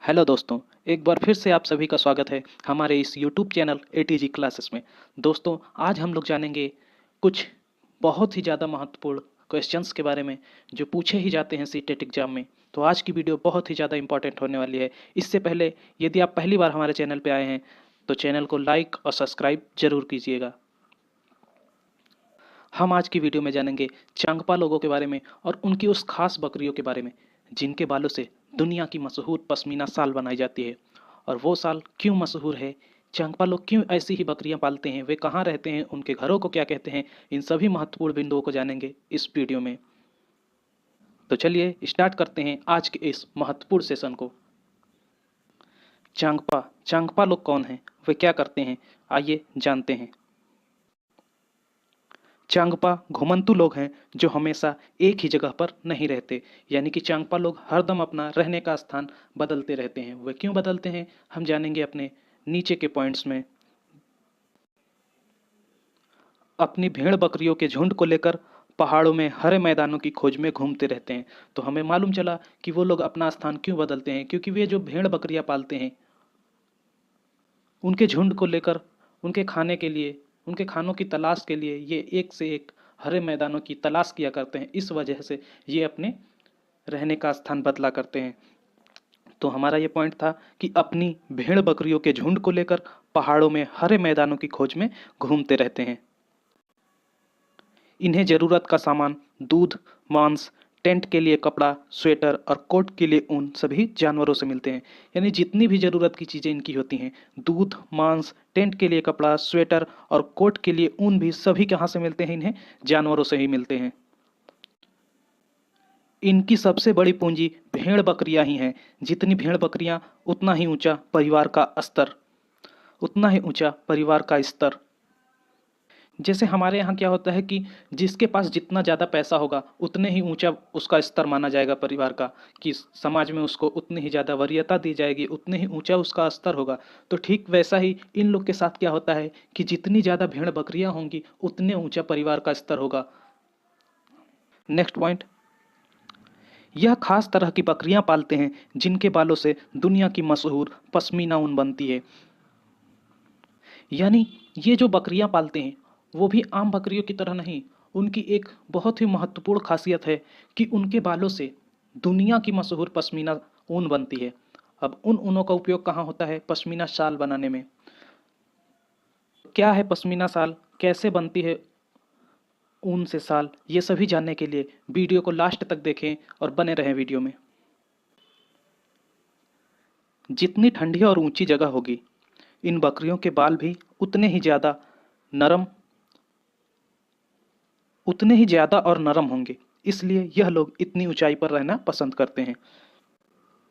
Hello दोस्तों, एक बार फिर से आप सभी का स्वागत है हमारे इस यूट्यूब चैनल एटीजी क्लासेस में। दोस्तों, आज हम लोग जानेंगे कुछ बहुत ही ज़्यादा महत्वपूर्ण क्वेश्चंस के बारे में जो पूछे ही जाते हैं सीटेट एग्जाम में। तो आज की वीडियो बहुत ही ज़्यादा इंपॉर्टेंट होने वाली है। इससे पहले यदि आप पहली बार हमारे चैनल पर आए हैं तो चैनल को लाइक और सब्सक्राइब जरूर कीजिएगा। हम आज की वीडियो में जानेंगे चांगपा लोगों के बारे में और उनकी उस खास बकरियों के बारे में जिनके बालों से दुनिया की मशहूर पश्मीना शाल बनाई जाती है। और वो शाल क्यों मशहूर है, चांगपा लोग क्यों ऐसी ही बकरियां पालते हैं, वे कहाँ रहते हैं, उनके घरों को क्या कहते हैं, इन सभी महत्वपूर्ण बिंदुओं को जानेंगे इस वीडियो में। तो चलिए स्टार्ट करते हैं आज के इस महत्वपूर्ण सेशन को। चांगपा चांगपा लोग कौन हैं, वे क्या करते हैं, आइए जानते हैं। चांगपा घुमंतू लोग हैं जो हमेशा एक ही जगह पर नहीं रहते, यानी कि चांगपा लोग हरदम अपना रहने का स्थान बदलते रहते हैं। वे क्यों बदलते हैं हम जानेंगे अपने नीचे के पॉइंट्स में। अपनी भेड़ बकरियों के झुंड को लेकर पहाड़ों में हरे मैदानों की खोज में घूमते रहते हैं। तो हमें मालूम चला कि वो लोग अपना स्थान क्यों बदलते हैं, क्योंकि वे जो भेड़ बकरियां पालते हैं उनके झुंड को लेकर उनके खाने के लिए, उनके खानों की तलाश के लिए ये एक से एक हरे मैदानों की तलाश किया करते हैं। इस वजह से ये अपने रहने का स्थान बदला करते हैं। तो हमारा ये पॉइंट था कि अपनी भेड़ बकरियों के झुंड को लेकर पहाड़ों में हरे मैदानों की खोज में घूमते रहते हैं। इन्हें ज़रूरत का सामान दूध, मांस, टेंट के लिए कपड़ा, स्वेटर और कोट के लिए ऊन सभी जानवरों से मिलते हैं। यानी जितनी भी ज़रूरत की चीज़ें इनकी होती हैं, दूध, मांस, टेंट के लिए कपड़ा, स्वेटर और कोट के लिए ऊन भी सभी कहाँ से मिलते हैं, इन्हें जानवरों से ही मिलते हैं। इनकी सबसे बड़ी पूंजी भेड़ बकरियां ही हैं। जितनी भेड़ बकरियां उतना ही ऊंचा परिवार का स्तर, उतना ही ऊंचा परिवार का स्तर। जैसे हमारे यहाँ क्या होता है कि जिसके पास जितना ज़्यादा पैसा होगा उतने ही ऊंचा उसका स्तर माना जाएगा परिवार का, कि समाज में उसको उतनी ही ज़्यादा वरीयता दी जाएगी, उतने ही ऊंचा उसका स्तर होगा। तो ठीक वैसा ही इन लोग के साथ क्या होता है कि जितनी ज़्यादा भेड़ बकरियां होंगी उतने ऊंचा परिवार का स्तर होगा। नेक्स्ट पॉइंट, यह खास तरह की बकरियां पालते हैं जिनके बालों से दुनिया की मशहूर पश्मीना ऊन बनती है। यानी ये जो बकरियां पालते हैं वो भी आम बकरियों की तरह नहीं, उनकी एक बहुत ही महत्वपूर्ण खासियत है कि उनके बालों से दुनिया की मशहूर पश्मीना ऊन बनती है। अब उन ऊनों का उपयोग कहाँ होता है, पश्मीना शाल बनाने में। क्या है पश्मीना शाल, कैसे बनती है ऊन से शाल, ये सभी जानने के लिए वीडियो को लास्ट तक देखें और बने रहें वीडियो में। जितनी ठंडी और ऊंची जगह होगी इन बकरियों के बाल भी उतने ही ज़्यादा नरम, उतने ही ज़्यादा और नरम होंगे। इसलिए यह लोग इतनी ऊंचाई पर रहना पसंद करते हैं।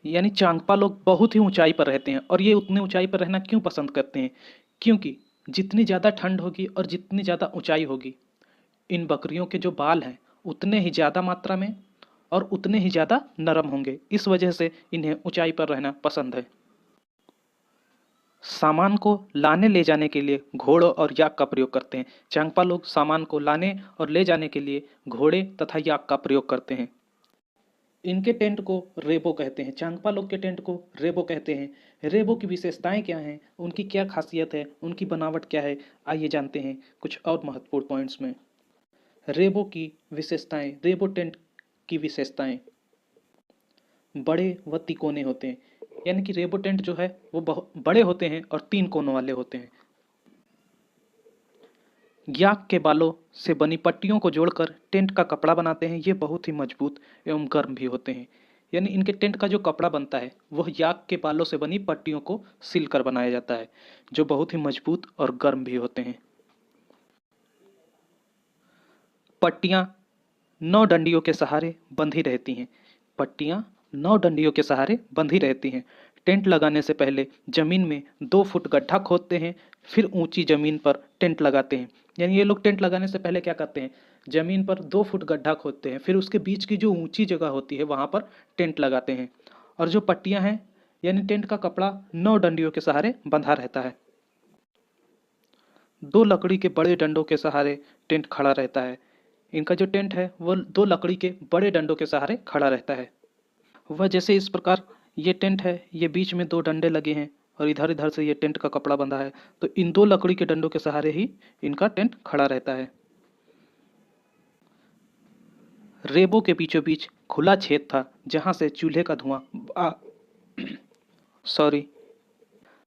यानी चांगपा लोग बहुत ही ऊंचाई पर रहते हैं। और ये उतनी ऊंचाई पर रहना क्यों पसंद करते हैं, क्योंकि जितनी ज़्यादा ठंड होगी और जितनी ज़्यादा ऊंचाई होगी इन बकरियों के जो बाल हैं उतने ही ज़्यादा मात्रा में और उतने ही ज़्यादा नरम होंगे। इस वजह से इन्हें ऊंचाई पर रहना पसंद है। सामान को लाने ले जाने के लिए घोड़ों और याक का प्रयोग करते हैं। चांगपा लोग सामान को लाने और ले जाने के लिए घोड़े तथा याक का प्रयोग करते हैं। इनके टेंट को रेबो कहते हैं। चांगपा लोग के टेंट को रेबो कहते हैं। रेबो की विशेषताएं क्या हैं, उनकी क्या खासियत है, उनकी बनावट क्या है, आइए जानते हैं कुछ और महत्वपूर्ण पॉइंट्स में। रेबो की विशेषताएं, रेबो टेंट की विशेषताएं बड़े व तिकोने होते हैं। यानी कि रेबो टेंट जो है वो बहुत बड़े होते हैं और 3 कोनों वाले होते हैं। याक के बालों से बनी पट्टियों को जोड़कर टेंट का कपड़ा बनाते हैं। ये बहुत ही मजबूत एवं गर्म भी होते हैं। यानी इनके टेंट का जो कपड़ा बनता है वह याक के बालों से बनी पट्टियों को सिलकर बनाया जाता है, जो बहुत ही मजबूत और गर्म भी होते हैं। पट्टियाँ 9 डंडियों के सहारे बंधी रहती हैं। पट्टियाँ 9 डंडियों के सहारे बंधी रहती हैं। टेंट लगाने से पहले जमीन में 2 फुट गड्ढा खोदते हैं, फिर ऊंची जमीन पर टेंट लगाते हैं। यानी ये लोग टेंट लगाने से पहले क्या करते हैं, जमीन पर 2 फुट गड्ढा खोदते हैं, फिर उसके बीच की जो ऊंची जगह होती है वहाँ पर टेंट लगाते हैं। और जो पट्टियाँ हैं यानी टेंट का कपड़ा 9 डंडियों के सहारे बंधा रहता है। 2 लकड़ी के बड़े डंडों के सहारे टेंट खड़ा रहता है। इनका जो टेंट है वो 2 लकड़ी के बड़े डंडों के सहारे खड़ा रहता है। वह जैसे इस प्रकार ये टेंट है, ये बीच में दो डंडे लगे हैं और इधर इधर से ये टेंट का कपड़ा बंधा है। तो इन दो लकड़ी के डंडों के सहारे ही इनका टेंट खड़ा रहता है। रेबो के बीचों बीच खुला छेद था जहां से चूल्हे का धुआं सॉरी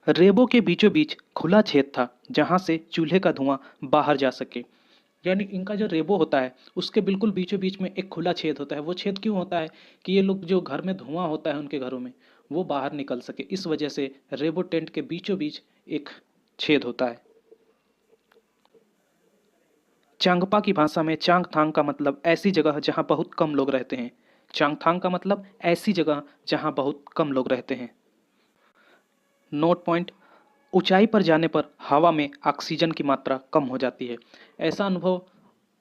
रेबो के बीचों बीच खुला छेद था जहां से चूल्हे का धुआं बाहर जा सके। यानी इनका जो रेबो होता है उसके बिल्कुल बीचों बीच में एक खुला छेद होता है। वो छेद क्यों होता है? कि ये लोग जो घर में धुआं होता है उनके घरों में वो बाहर निकल सके, इस वजह से रेबो टेंट के बीचों बीच एक छेद होता है। चांगपा की भाषा में चांगथांग का मतलब ऐसी जगह जहां बहुत कम लोग रहते हैं। चांगथांग का मतलब ऐसी जगह जहां बहुत कम लोग रहते हैं। नोट पॉइंट: ऊंचाई पर जाने पर हवा में ऑक्सीजन की मात्रा कम हो जाती है। ऐसा अनुभव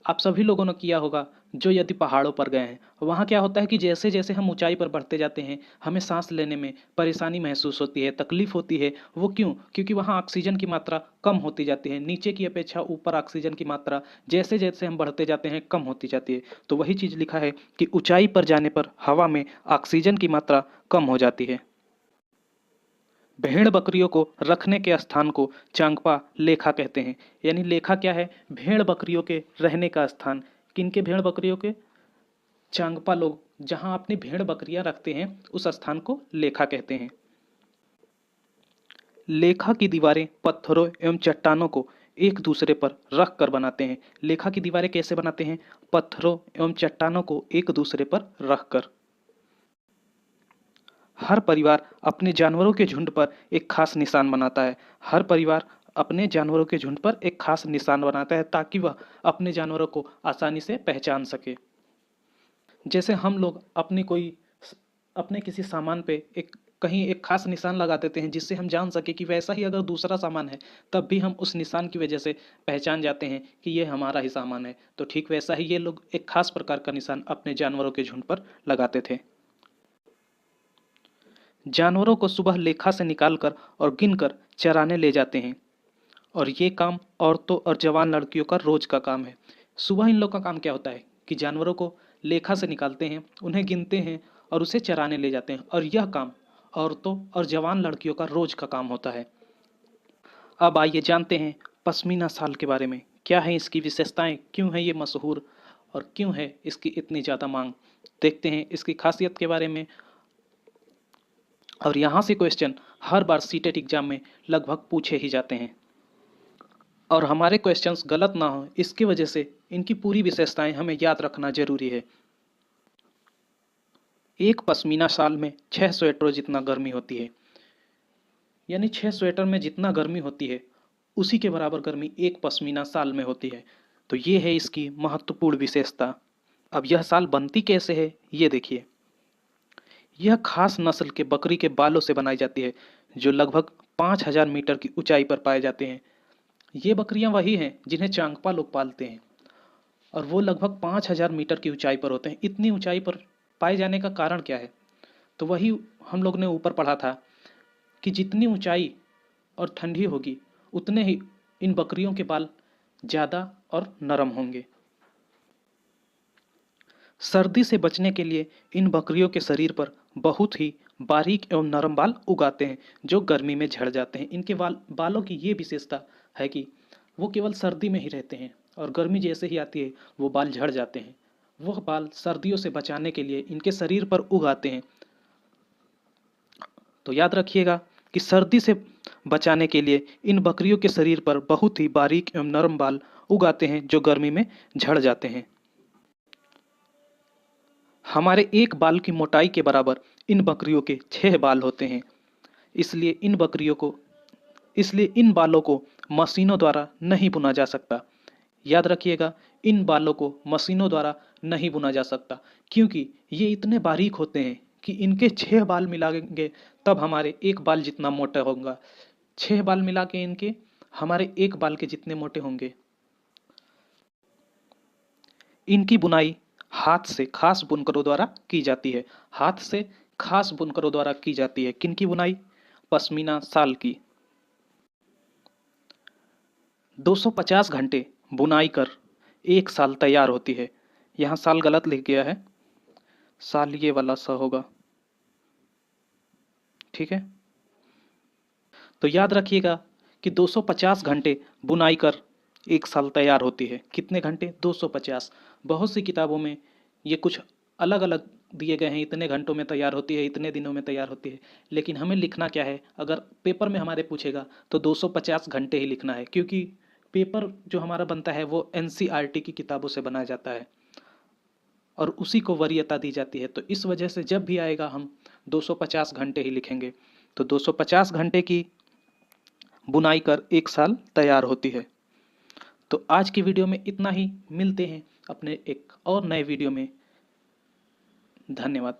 आप सभी लोगों ने किया होगा जो यदि पहाड़ों पर गए हैं। वहाँ क्या होता है कि जैसे जैसे हम ऊंचाई पर बढ़ते जाते हैं हमें सांस लेने में परेशानी महसूस होती है, तकलीफ होती है। वो क्यों? क्योंकि वहाँ ऑक्सीजन की मात्रा कम होती जाती है। नीचे की अपेक्षा ऊपर ऑक्सीजन की मात्रा जैसे जैसे हम बढ़ते जाते हैं कम होती जाती है। तो वही चीज़ लिखा है कि ऊंचाई पर जाने पर हवा में ऑक्सीजन की मात्रा कम हो जाती है। भेड़ बकरियों को रखने के स्थान को चांगपा लेखा कहते हैं। यानी लेखा क्या है? भेड़ बकरियों के रहने का स्थान। किनके भेड़ बकरियों के? चांगपा लोग जहां अपनी भेड़ बकरियां रखते हैं उस स्थान को लेखा कहते हैं। लेखा की दीवारें पत्थरों एवं चट्टानों को एक दूसरे पर रख कर बनाते हैं। लेखा की दीवारें कैसे बनाते हैं? पत्थरों एवं चट्टानों को एक दूसरे पर रख कर। हर परिवार अपने जानवरों के झुंड पर एक खास निशान बनाता है। हर परिवार अपने जानवरों के झुंड पर एक खास निशान बनाता है ताकि वह अपने जानवरों को आसानी से पहचान सके। जैसे हम लोग अपने किसी सामान पे कहीं एक खास निशान लगा देते हैं जिससे हम जान सके कि वैसा ही अगर दूसरा सामान है तब भी हम उस निशान की वजह से पहचान जाते हैं कि ये हमारा ही सामान है। तो ठीक वैसा ही ये लोग एक खास प्रकार का निशान अपने जानवरों के झुंड पर लगाते थे। जानवरों को सुबह लेखा से निकालकर और गिनकर चराने ले जाते हैं और ये काम औरतों और जवान लड़कियों का रोज का काम है। सुबह इन लोग का काम क्या होता है कि जानवरों को लेखा से निकालते हैं, उन्हें गिनते हैं और उसे चराने ले जाते हैं और यह काम औरतों और जवान लड़कियों का रोज का काम होता है। अब आइए जानते हैं पश्मीना शाल के बारे में। क्या है इसकी विशेषताएं, क्यों है ये मशहूर और क्यों है इसकी इतनी ज़्यादा मांग। देखते हैं इसकी खासियत के बारे में। और यहाँ से क्वेश्चन हर बार सीटेट एग्जाम में लगभग पूछे ही जाते हैं और हमारे क्वेश्चंस गलत ना हो इसकी वजह से इनकी पूरी विशेषताएं हमें याद रखना जरूरी है। एक पश्मीना शाल में 6 स्वेटरों जितना गर्मी होती है। यानी 6 स्वेटर में जितना गर्मी होती है उसी के बराबर गर्मी एक पश्मीना शाल में होती है। तो ये है इसकी महत्वपूर्ण विशेषता। अब यह शाल बनती कैसे है ये देखिए। यह खास नस्ल के बकरी के बालों से बनाई जाती है जो लगभग 5000 मीटर की ऊंचाई पर पाए जाते हैं। ये बकरियां वही हैं जिन्हें चांगपा लोग पालते हैं और वो लगभग 5000 मीटर की ऊंचाई पर होते हैं। इतनी ऊंचाई पर पाए जाने का कारण क्या है? तो वही हम लोग ने ऊपर पढ़ा था कि जितनी ऊंचाई और ठंडी होगी उतने ही इन बकरियों के बाल ज़्यादा और नरम होंगे। सर्दी से बचने के लिए इन बकरियों के शरीर पर बहुत ही बारीक एवं नरम बाल उगाते हैं जो गर्मी में झड़ जाते हैं। इनके बालों की ये विशेषता है कि वो केवल सर्दी में ही रहते हैं और गर्मी जैसे ही आती है वो बाल झड़ जाते हैं। वह बाल सर्दियों से बचाने के लिए इनके शरीर पर उगाते हैं। तो याद रखिएगा कि सर्दी से बचाने के लिए इन बकरियों के शरीर पर बहुत ही बारीक एवं नरम बाल उगाते हैं जो गर्मी में झड़ जाते हैं। हमारे एक बाल की मोटाई के बराबर इन बकरियों के 6 बाल होते हैं। इसलिए इन बालों को मशीनों द्वारा नहीं बुना जा सकता। याद रखिएगा, इन बालों को मशीनों द्वारा नहीं बुना जा सकता क्योंकि ये इतने बारीक होते हैं कि इनके 6 बाल मिलाएंगे तब हमारे एक बाल जितना मोटा होगा। 6 बाल मिला के इनके हमारे एक बाल के जितने मोटे होंगे। इनकी बुनाई हाथ से खास बुनकरों द्वारा की जाती है। हाथ से खास बुनकरों द्वारा की जाती है। किनकी बुनाई? पश्मीना शाल की। 250 घंटे बुनाई कर एक साल तैयार होती है। यहाँ साल गलत लिख गया है, साल ये वाला सा होगा। ठीक है, तो याद रखिएगा कि 250 घंटे बुनाई कर एक साल तैयार होती है। कितने घंटे? 250। बहुत सी किताबों में ये कुछ अलग अलग दिए गए हैं, इतने घंटों में तैयार होती है, इतने दिनों में तैयार होती है, लेकिन हमें लिखना क्या है? अगर पेपर में हमारे पूछेगा तो 250 घंटे ही लिखना है, क्योंकि पेपर जो हमारा बनता है वो एनसीईआरटी की किताबों से बनाया जाता है और उसी को वरीयता दी जाती है। तो इस वजह से जब भी आएगा हम 250 घंटे ही लिखेंगे। तो 250 घंटे की बुनाई कर एक साल तैयार होती है। तो आज की वीडियो में इतना ही। मिलते हैं अपने एक और नए वीडियो में। धन्यवाद।